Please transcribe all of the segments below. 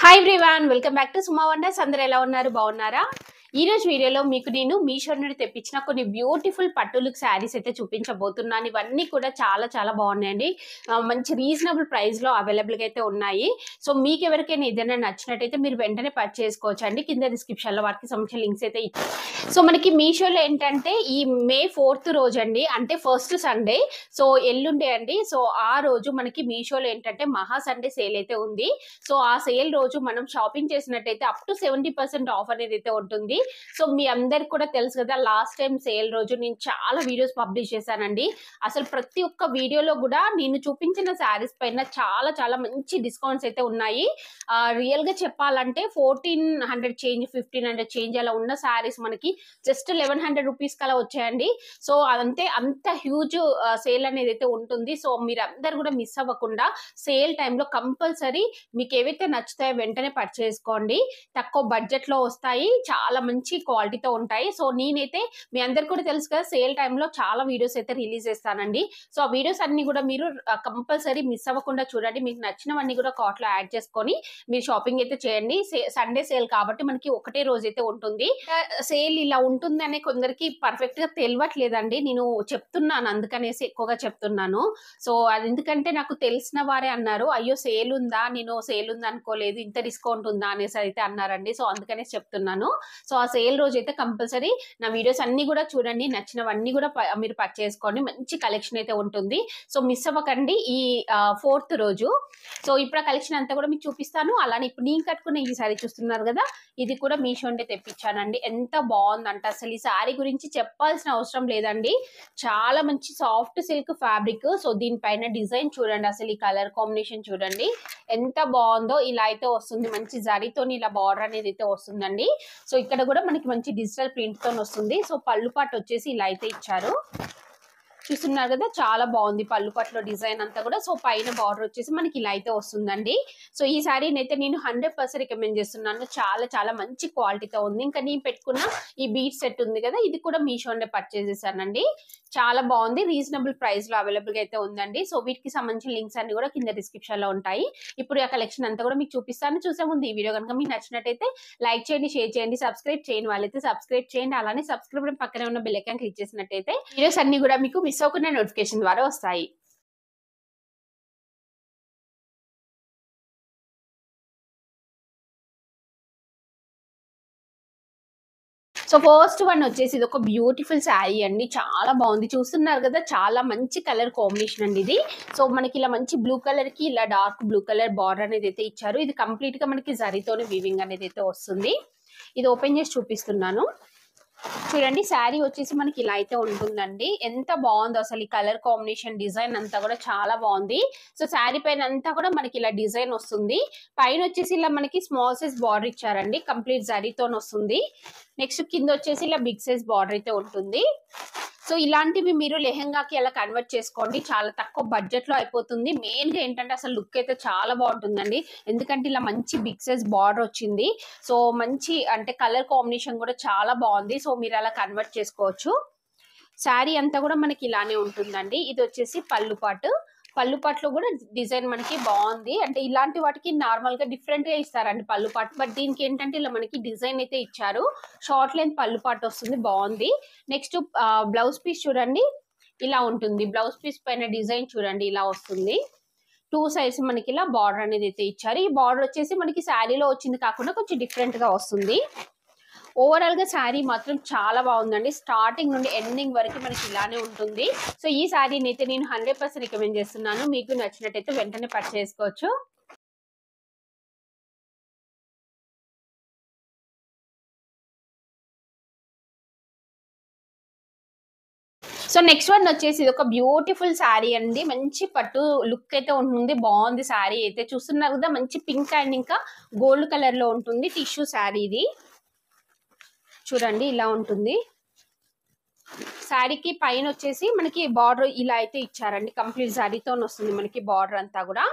Hi everyone, welcome back to Suma wonders. అందరూ ఎలా ఉన్నారు? బాగున్నారా? ఈ రోజు వీడియోలో మీకు నేను మీషో నుండి తెప్పించిన కొన్ని బ్యూటిఫుల్ పట్టు లుక్ శారీస్ అయితే చూపించబోతున్నాను. ఇవన్నీ కూడా చాలా చాలా బాగున్నాయండి. మంచి రీజనబుల్ ప్రైస్ లో అవైలబుల్ గా అయితే ఉన్నాయి. సో మీకు ఎవరికైనా ఏదైనా నచ్చినట్టయితే మీరు వెంటనే పర్చేస్ చేసుకోవచ్చు అండి. కింద డిస్క్రిప్షన్ లో వాటికి సంబంధించిన లింక్స్ అయితే ఇచ్చారు. సో మనకి మీషోలో ఏంటంటే ఈ మే 4th రోజు అండి, అంటే ఫస్ట్ సండే, సో ఎల్లుండే అండి. సో ఆ రోజు మనకి మీషోలో ఏంటంటే మహా సండే సేల్ అయితే ఉంది. సో ఆ సేల్ రోజు మనం షాపింగ్ చేసినట్టయితే అప్ టు 70% ఆఫ్ అనేది అయితే ఉంటుంది. సో మీ అందరికి కూడా తెలుసు కదా, లాస్ట్ టైం సేల్ రోజు నేను చాలా వీడియోస్ పబ్లిష్ చేశానండి. అసలు ప్రతి ఒక్క వీడియోలో కూడా నేను చూపించిన శారీస్ పైన చాలా చాలా మంచి డిస్కౌంట్స్ అయితే ఉన్నాయి. రియల్ గా చెప్పాలంటే 1400 చేంజ్ 1500 చేంజ్ అలా ఉన్న శారీస్ మనకి జస్ట్ 1100 రూపీస్ కలా వచ్చాయండి. సో అదంతే, అంత హ్యూజ్ సేల్ అనేది అయితే ఉంటుంది. సో మీరు అందరు కూడా మిస్ అవ్వకుండా సేల్ టైంలో కంపల్సరీ మీకు ఏవైతే నచ్చుతాయో వెంటనే పర్చేస్ చేసుకోండి. తక్కువ బడ్జెట్ లో వస్తాయి, చాలా మంచి క్వాలిటీతో ఉంటాయి. సో నేనైతే మీ అందరికి కూడా తెలుసు కదా, సేల్ టైంలో చాలా వీడియోస్ అయితే రిలీజ్ చేస్తానండి. సో ఆ వీడియోస్ అన్ని కూడా మీరు కంపల్సరీ మిస్ అవ్వకుండా చూడండి. మీకు నచ్చినవన్నీ కూడా కార్ట్ లో యాడ్ చేసుకొని మీరు షాపింగ్ అయితే చేయండి. సండే సేల్ కాబట్టి మనకి ఒకటే రోజు అయితే ఉంటుంది. సేల్ ఇలా ఉంటుందనే కొందరికి పర్ఫెక్ట్ గా తెలియట్లేదండి. నేను చెప్తున్నాను, అందుకనేసి ఎక్కువగా చెప్తున్నాను. సో అది ఎందుకంటే నాకు తెలిసిన వారే అన్నారు, అయ్యో సేల్ ఉందా, నేను సేల్ ఉందా అనుకోలేదు, ఇంత డిస్కౌంట్ ఉందా అనేసి అయితే అన్నారండి. సో అందుకనే చెప్తున్నాను. సో ఆ సేల్ రోజు అయితే కంపల్సరీ నా వీడియోస్ అన్ని కూడా చూడండి, నచ్చినవన్నీ కూడా మీరు పర్చేస్ చేసుకోండి. మంచి కలెక్షన్ అయితే ఉంటుంది. సో మిస్ అవ్వకండి ఈ 4th రోజు. సో ఇప్పుడు ఆ కలెక్షన్ అంతా కూడా మీకు చూపిస్తాను. అలానే ఇప్పుడు నేను కట్టుకున్న ఈ సారీ చూస్తున్నారు కదా, ఇది కూడా మీషో నుండి తెప్పించానండి. ఎంత బాగుందంట, అసలు ఈ సారీ గురించి చెప్పాల్సిన అవసరం లేదండి. చాలా మంచి సాఫ్ట్ సిల్క్ ఫ్యాబ్రిక్. సో దీనిపైన డిజైన్ చూడండి, అసలు ఈ కలర్ కాంబినేషన్ చూడండి ఎంత బాగుందో. ఇలా అయితే వస్తుంది, మంచి జరీతో ఇలా బార్డర్ అనేది అయితే వస్తుందండి. సో ఇక్కడ కూడా మనకి మంచి డిజిటల్ ప్రింట్ తో వస్తుంది. సో పళ్ళు పాటు వచ్చేసి ఇలా అయితే ఇచ్చారు, చూస్తున్నారు కదా, చాలా బాగుంది పళ్ళు పట్లో డిజైన్ అంతా కూడా. సో పైన బార్డర్ వచ్చేసి మనకి ఇలా అయితే వస్తుందండి. సో ఈ సారీని అయితే నేను 100% రికమెండ్ చేస్తున్నాను. చాలా చాలా మంచి క్వాలిటీతో ఉంది. ఇంకా నేను పెట్టుకున్న ఈ బీట్ సెట్ ఉంది కదా, ఇది కూడా మీషోనే పర్చేస్ చేశానండి. చాలా బాగుంది, రీజనబుల్ ప్రైస్ లో అవైలబుల్ గా అయితే ఉందండి. సో వీటికి సంబంధించిన లింక్స్ అన్ని కూడా కింద డిస్క్రిప్షన్ లో ఉంటాయి. ఇప్పుడు ఆ కలెక్షన్ అంతా కూడా మీకు చూపిస్తాను. చూసే ముందు ఈ వీడియో కనుక మీకు నచ్చినట్టయితే లైక్ చేయండి, షేర్ చేయండి, సబ్స్క్రైబ్ చేయని వాళ్ళైతే సబ్స్క్రైబ్ చేయండి. అలానే సబ్స్క్రైబ్ పక్కనే ఉన్న బెల్ ఐకాన్ క్లిక్ చేసినట్టయితే వీడియోస్ అన్ని కూడా మీకు మిస్ అవ్వకుండా నోటిఫికేషన్ ద్వారా వస్తాయి. సో ఫస్ట్ వన్ వచ్చేసి ఇది ఒక బ్యూటిఫుల్ శారీ అండి, చాలా బాగుంది. చూస్తున్నారు కదా, చాలా మంచి కలర్ కాంబినేషన్ అండి ఇది. సో మనకి ఇలా మంచి బ్లూ కలర్ కి ఇలా డార్క్ బ్లూ కలర్ బార్డర్ అనేది అయితే ఇచ్చారు. ఇది కంప్లీట్ గా మనకి జరీతోనే వీవింగ్ అనేది అయితే వస్తుంది. ఇది ఓపెన్ చేసి చూపిస్తున్నాను చూడండి. శారీ వచ్చేసి మనకి ఇలా అయితే ఉంటుందండి. ఎంత బాగుందో అసలు, ఈ కలర్ కాంబినేషన్ డిజైన్ అంతా కూడా చాలా బాగుంది. సో శారీ పైన అంతా కూడా మనకి ఇలా డిజైన్ వస్తుంది. పైన వచ్చేసి ఇలా మనకి స్మాల్ సైజ్ బార్డర్ ఇచ్చారండి, కంప్లీట్ జరీతో వస్తుంది. నెక్స్ట్ కింద వచ్చేసి ఇలా బిగ్ సైజ్ బార్డర్ అయితే ఉంటుంది. సో ఇలాంటివి మీరు లెహెంగాకి ఎలా కన్వర్ట్ చేసుకోండి, చాలా తక్కువ బడ్జెట్ లో అయిపోతుంది. మెయిన్ గా ఏంటంటే అసలు లుక్ అయితే చాలా బాగుంటుందండి, ఎందుకంటే ఇలా మంచి బిగ్ సైజ్ బార్డర్ వచ్చింది. సో మంచి అంటే కలర్ కాంబినేషన్ కూడా చాలా బాగుంది. సో మీరు అలా కన్వర్ట్ చేసుకోవచ్చు. శారీ అంతా కూడా మనకి ఇలానే ఉంటుందండి. ఇది వచ్చేసి పళ్ళు పాటు. పళ్ళు పాటలో కూడా డిజైన్ మనకి బాగుంది. అంటే ఇలాంటి వాటికి నార్మల్ గా డిఫరెంట్ గా ఇస్తారండి పళ్ళు పాటు, బట్ దీనికి ఏంటంటే ఇలా మనకి డిజైన్ అయితే ఇచ్చారు. షార్ట్ లెంత్ పళ్ళు పాటు వస్తుంది, బాగుంది. నెక్స్ట్ బ్లౌజ్ పీస్ చూడండి, ఇలా ఉంటుంది. బ్లౌజ్ పీస్ పైన డిజైన్ చూడండి, ఇలా వస్తుంది. 2 సైడ్స్ మనకి ఇలా బార్డర్ అనేది అయితే ఇచ్చారు. ఈ బార్డర్ వచ్చేసి మనకి శారీలో వచ్చింది కాకుండా కొంచెం డిఫరెంట్ గా వస్తుంది. ఓవరాల్ గా శారీ మాత్రం చాలా బాగుందండి. స్టార్టింగ్ నుండి ఎండింగ్ వరకు మనకి ఇలానే ఉంటుంది. సో ఈ శారీని అయితే నేను 100% రికమెండ్ చేస్తున్నాను. మీకు నచ్చినట్టయితే వెంటనే పర్చేస్ చేసుకోవచ్చు. సో నెక్స్ట్ వన్ వచ్చేసి ఇది ఒక బ్యూటిఫుల్ శారీ అండి, మంచి పట్టు లుక్ అయితే ఉంటుంది. బాగుంది శారీ అయితే, చూస్తున్నారు కదా, మంచి పింక్ అండ్ ఇంకా గోల్డ్ కలర్ లో ఉంటుంది. టిష్యూ శారీ ఇది చూడండి, ఇలా ఉంటుంది. శారీకి పైన వచ్చేసి మనకి బార్డర్ ఇలా అయితే ఇచ్చారండి, కంప్లీట్ జరీతో వస్తుంది మనకి బార్డర్ అంతా కూడా.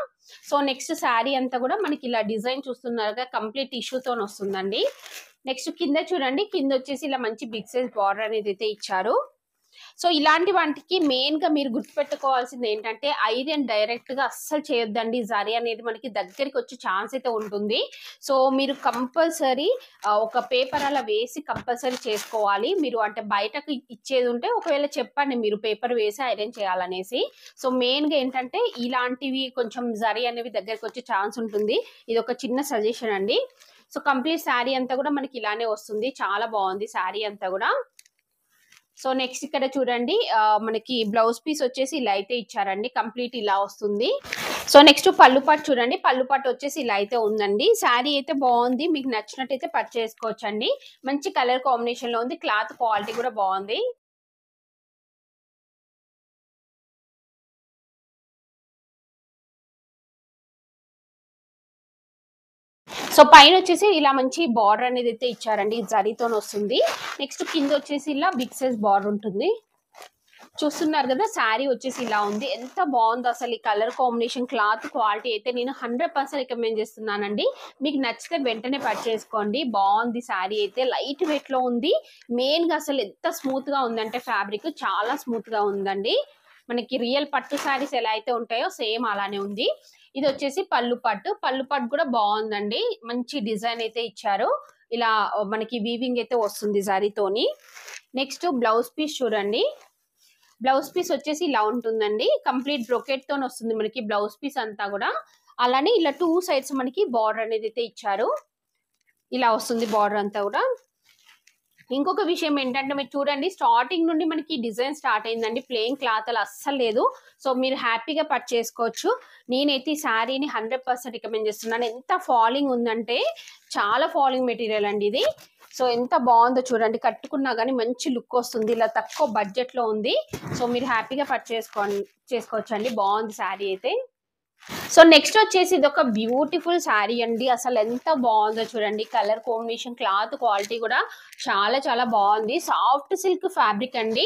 సో నెక్స్ట్ శారీ అంతా కూడా మనకి ఇలా డిజైన్ చూస్తున్నారుగా, కంప్లీట్ టిష్యూతో వస్తుందండి. నెక్స్ట్ కింద చూడండి, కింద వచ్చేసి ఇలా మంచి బిగ్ సైజ్ బార్డర్ అనేది అయితే ఇచ్చారు. సో ఇలాంటి వాటికి మెయిన్గా మీరు గుర్తుపెట్టుకోవాల్సింది ఏంటంటే ఐరన్ డైరెక్ట్గా అస్సలు చేయొద్దండి. జరీ అనేది మనకి దగ్గరికి వచ్చే ఛాన్స్ అయితే ఉంటుంది. సో మీరు కంపల్సరీ ఒక పేపర్ అలా వేసి కంపల్సరీ చేసుకోవాలి. మీరు అంటే బయటకు ఇచ్చేది ఉంటే ఒకవేళ చెప్పండి మీరు పేపర్ వేసి ఐరన్ చేయాలనేసి. సో మెయిన్గా ఏంటంటే ఇలాంటివి కొంచెం జరీ అనేవి దగ్గరికి వచ్చే ఛాన్స్ ఉంటుంది. ఇది ఒక చిన్న సజెషన్ అండి. సో కంప్లీట్ శారీ అంతా కూడా మనకి ఇలానే వస్తుంది. చాలా బాగుంది శారీ అంతా కూడా. సో నెక్స్ట్ ఇక్కడ చూడండి మనకి బ్లౌజ్ పీస్ వచ్చేసి ఇలా అయితే ఇచ్చారండి. కంప్లీట్ ఇలా వస్తుంది. సో నెక్స్ట్ పళ్ళు పాటు చూడండి. పళ్ళు పాటు వచ్చేసి ఇలా అయితే ఉందండి. శారీ అయితే బాగుంది. మీకు నచ్చినట్టయితే పర్చేస్ చేసుకోవచ్చండి. మంచి కలర్ కాంబినేషన్ లో ఉంది. క్లాత్ క్వాలిటీ కూడా బాగుంది. సో పైన వచ్చేసి ఇలా మంచి బార్డర్ అనేది అయితే ఇచ్చారండి. జరీతో వస్తుంది. నెక్స్ట్ కింద వచ్చేసి ఇలా బిగ్ సైజ్ బార్డర్ ఉంటుంది. చూస్తున్నారు కదా శారీ వచ్చేసి ఇలా ఉంది. ఎంత బాగుందో అసలు ఈ కలర్ కాంబినేషన్, క్లాత్ క్వాలిటీ అయితే నేను 100% రికమెండ్ చేస్తున్నానండి. మీకు నచ్చితే వెంటనే పర్చేస్ చేసుకోండి. బాగుంది శారీ అయితే. లైట్ వెయిట్ లో ఉంది. మెయిన్ గా అసలు ఎంత స్మూత్ గా ఉందంటే ఫ్యాబ్రిక్ చాలా స్మూత్ గా ఉందండి. మనకి రియల్ పట్టు శారీస్ ఎలా అయితే ఉంటాయో సేమ్ అలానే ఉంది. ఇది వచ్చేసి పళ్ళు పట్టు. పళ్ళు పట్టు కూడా బాగుందండి. మంచి డిజైన్ అయితే ఇచ్చారు. ఇలా మనకి వీవింగ్ అయితే వస్తుంది జరీతోని. నెక్స్ట్ బ్లౌజ్ పీస్ చూడండి. బ్లౌజ్ పీస్ వచ్చేసి ఇలా ఉంటుందండి. కంప్లీట్ బ్రొకెట్ తో వస్తుంది మనకి బ్లౌజ్ పీస్ అంతా కూడా. అలానే ఇలా 2 సైడ్స్ మనకి బార్డర్ అనేది అయితే ఇచ్చారు. ఇలా వస్తుంది బార్డర్ అంతా కూడా. ఇంకొక విషయం ఏంటంటే మీరు చూడండి స్టార్టింగ్ నుండి మనకి డిజైన్ స్టార్ట్ అయిందండి. ప్లెయిన్ క్లాత్ అలా అస్సలు లేదు. సో మీరు హ్యాపీగా పర్చేస్ చేసుకోవచ్చు. నేనైతే ఈ శారీని 100% రికమెండ్ చేస్తున్నాను. ఎంత ఫాలింగ్ ఉందంటే చాలా ఫాలింగ్ మెటీరియల్ అండి ఇది. సో ఎంత బాగుందో చూడండి. కట్టుకున్నా కానీ మంచి లుక్ వస్తుంది. ఇలా తక్కువ బడ్జెట్ లో ఉంది. సో మీరు హ్యాపీగా పర్చేస్ చేసుకోవచ్చు అండి. బాగుంది శారీ అయితే. సో నెక్స్ట్ వచ్చేసి ఇది ఒక బ్యూటిఫుల్ శారీ అండి. అసలు ఎంత బాగుందో చూడండి. కలర్ కాంబినేషన్, క్లాత్ క్వాలిటీ కూడా చాలా చాలా బాగుంది. సాఫ్ట్ సిల్క్ ఫ్యాబ్రిక్ అండి.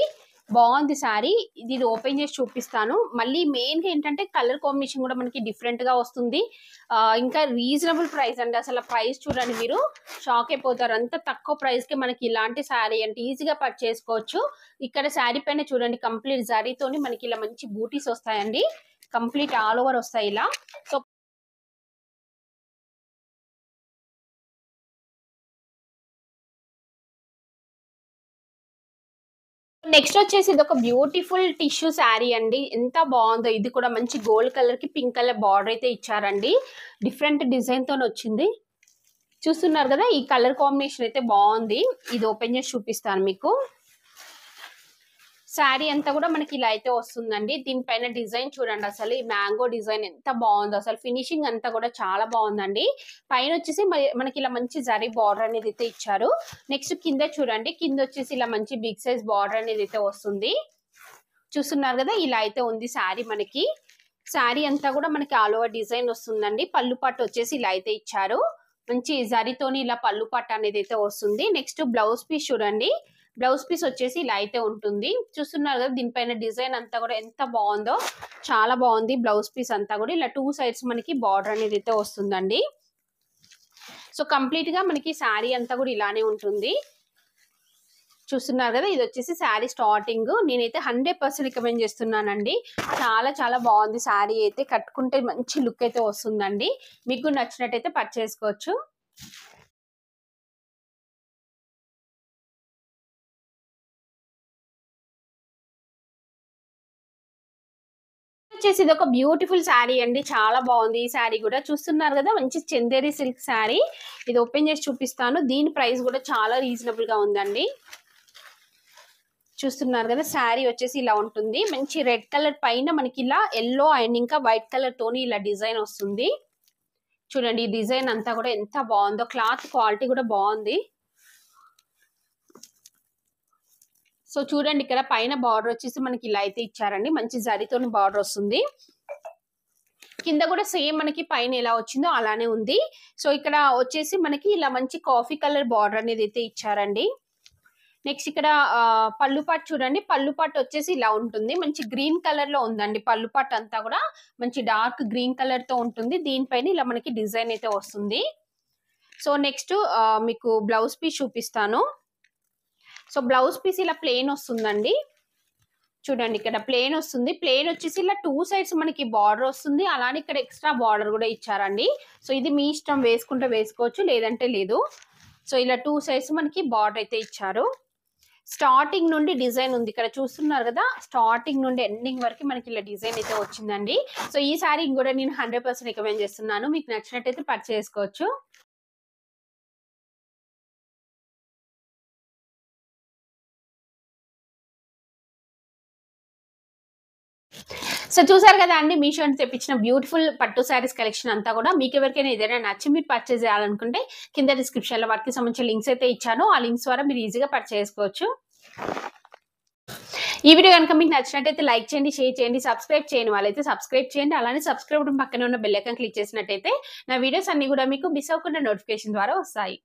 బాగుంది శారీ. ఇది ఓపెన్ చేసి చూపిస్తాను. మళ్ళీ మెయిన్ గా ఏంటంటే కలర్ కాంబినేషన్ కూడా మనకి డిఫరెంట్ గా వస్తుంది. ఇంకా రీజనబుల్ ప్రైస్ అండి. అసలు ప్రైస్ చూడండి మీరు షాక్ అయిపోతారు. అంత తక్కువ ప్రైస్ కి మనకి ఇలాంటి శారీ అంటే ఈజీగా పర్చేస్ చేసుకోవచ్చు. ఇక్కడ శారీ పైన చూడండి కంప్లీట్ జరీతోని మనకి ఇలా మంచి బూటీస్ వస్తాయండి. కంప్లీట్ ఆల్ ఓవర్ వస్తాయి ఇలా. సో నెక్స్ట్ వచ్చేసి ఇది ఒక బ్యూటిఫుల్ టిష్యూ శారీ అండి. ఎంత బాగుందో. ఇది కూడా మంచి గోల్డ్ కలర్ కి పింక్ కలర్ బార్డర్ అయితే ఇచ్చారండి. డిఫరెంట్ డిజైన్ తో వచ్చింది. చూస్తున్నారు కదా ఈ కలర్ కాంబినేషన్ అయితే బాగుంది. ఇది ఓపెన్ చేసి చూపిస్తాను మీకు. శారీ అంతా కూడా మనకి ఇలా అయితే వస్తుందండి. దీనిపైన డిజైన్ చూడండి. అసలు ఈ మ్యాంగో డిజైన్ ఎంత బాగుందో. అసలు ఫినిషింగ్ అంతా కూడా చాలా బాగుందండి. పైన వచ్చేసి మనకి ఇలా మంచి జరీ బార్డర్ అనేది అయితే ఇచ్చారు. నెక్స్ట్ కింద చూడండి. కింద వచ్చేసి ఇలా మంచి బిగ్ సైజ్ బార్డర్ అనేది అయితే వస్తుంది. చూస్తున్నారు కదా ఇలా అయితే ఉంది శారీ మనకి. శారీ అంతా కూడా మనకి ఆల్ ఓవర్ డిజైన్ వస్తుందండి. పళ్ళు పట్టు వచ్చేసి ఇలా అయితే ఇచ్చారు. మంచి జరీతోని ఇలా పళ్ళు పట్టు అనేది అయితే వస్తుంది. నెక్స్ట్ బ్లౌజ్ పీస్ చూడండి. బ్లౌజ్ పీస్ వచ్చేసి ఇలా అయితే ఉంటుంది. చూస్తున్నారు కదా దీనిపైన డిజైన్ అంతా కూడా ఎంత బాగుందో. చాలా బాగుంది. బ్లౌజ్ పీస్ అంతా కూడా ఇలా 2 సైడ్స్ మనకి బార్డర్ అనేది అయితే వస్తుందండి. సో కంప్లీట్ గా మనకి శారీ అంతా కూడా ఇలానే ఉంటుంది. చూస్తున్నారు కదా ఇది వచ్చేసి శారీ స్టార్టింగ్. నేనైతే 100% రికమెండ్ చేస్తున్నానండి. చాలా చాలా బాగుంది శారీ అయితే. కట్టుకుంటే మంచి లుక్ అయితే వస్తుందండి. మీకు నచ్చినట్టయితే పర్చేస్ చేసుకోవచ్చు. వచ్చేసి ఇది ఒక బ్యూటిఫుల్ శారీ అండి. చాలా బాగుంది ఈ శారీ కూడా. చూస్తున్నారు కదా మంచి చందేరి సిల్క్ శారీ. ఇది ఓపెన్ చేసి చూపిస్తాను. దీని ప్రైస్ కూడా చాలా రీజనబుల్ గా ఉందండి. చూస్తున్నారు కదా శారీ వచ్చేసి ఇలా ఉంటుంది. మంచి రెడ్ కలర్ పైన మనకి ఇలా ఎల్లో అండ్ ఇంకా వైట్ కలర్ తోని ఇలా డిజైన్ వస్తుంది. చూడండి ఈ డిజైన్ అంతా కూడా ఎంత బాగుందో. క్లాత్ క్వాలిటీ కూడా బాగుంది. సో చూడండి ఇక్కడ పైన బార్డర్ వచ్చేసి మనకి ఇలా అయితే ఇచ్చారండి. మంచి జరీతోని బార్డర్ వస్తుంది. కింద కూడా సేమ్ మనకి పైన ఎలా వచ్చిందో అలానే ఉంది. సో ఇక్కడ వచ్చేసి మనకి ఇలా మంచి కాఫీ కలర్ బార్డర్ అనేది అయితే ఇచ్చారండి. నెక్స్ట్ ఇక్కడ పళ్ళు పాటు చూడండి. పళ్ళు పాటు వచ్చేసి ఇలా ఉంటుంది. మంచి గ్రీన్ కలర్ లో ఉందండి. పళ్ళు పాటు అంతా కూడా మంచి డార్క్ గ్రీన్ కలర్ తో ఉంటుంది. దీనిపైన ఇలా మనకి డిజైన్ అయితే వస్తుంది. సో నెక్స్ట్ మీకు బ్లౌజ్ పీస్ చూపిస్తాను. సో బ్లౌజ్ పీస్ ఇలా ప్లెయిన్ వస్తుందండి. చూడండి ఇక్కడ ప్లేన్ వస్తుంది. ప్లేన్ వచ్చేసి ఇలా 2 సైడ్స్ మనకి బార్డర్ వస్తుంది. అలానే ఇక్కడ ఎక్స్ట్రా బార్డర్ కూడా ఇచ్చారండి. సో ఇది మీ ఇష్టం, వేసుకుంటే వేసుకోవచ్చు, లేదంటే లేదు. సో ఇలా 2 సైడ్స్ మనకి బార్డర్ అయితే ఇచ్చారు. స్టార్టింగ్ నుండి డిజైన్ ఉంది ఇక్కడ చూస్తున్నారు కదా, స్టార్టింగ్ నుండి ఎండింగ్ వరకు మనకి ఇలా డిజైన్ అయితే వచ్చిందండి. సో ఈ సారీ కూడా నేను 100% రికమెండ్ చేస్తున్నాను. మీకు నచ్చినట్టయితే పర్చేస్ చేసుకోవచ్చు. సో చూసారు కదా అండి, మీషో నుంచి తెప్పించిన బ్యూటిఫుల్ పట్టు శారీస్ కలెక్షన్ అంతా కూడా. మీకు ఎవరికైనా ఏదైనా నచ్చి మీరు పర్చేస్ చేయాలనుకుంటే కింద డిస్క్రిప్షన్ లో వాటికి సంబంధించిన లింక్స్ అయితే ఇచ్చాను. ఆ లింక్స్ ద్వారా మీరు ఈజీగా పర్చేస్ చేసుకోవచ్చు. ఈ వీడియో కనుక మీకు నచ్చినట్టయితే లైక్ చేయండి, షేర్ చేయండి, సబ్స్క్రైబ్ చేయని వాళ్ళైతే సబ్స్క్రైబ్ చేయండి. అలానే సబ్స్క్రైబ్ పక్కనే ఉన్న బెల్ ఐకాన్ క్లిక్ చేసినట్టయితే నా వీడియోస్ అన్ని కూడా మీకు మిస్ అవ్వకుండా నోటిఫికేషన్ ద్వారా వస్తాయి.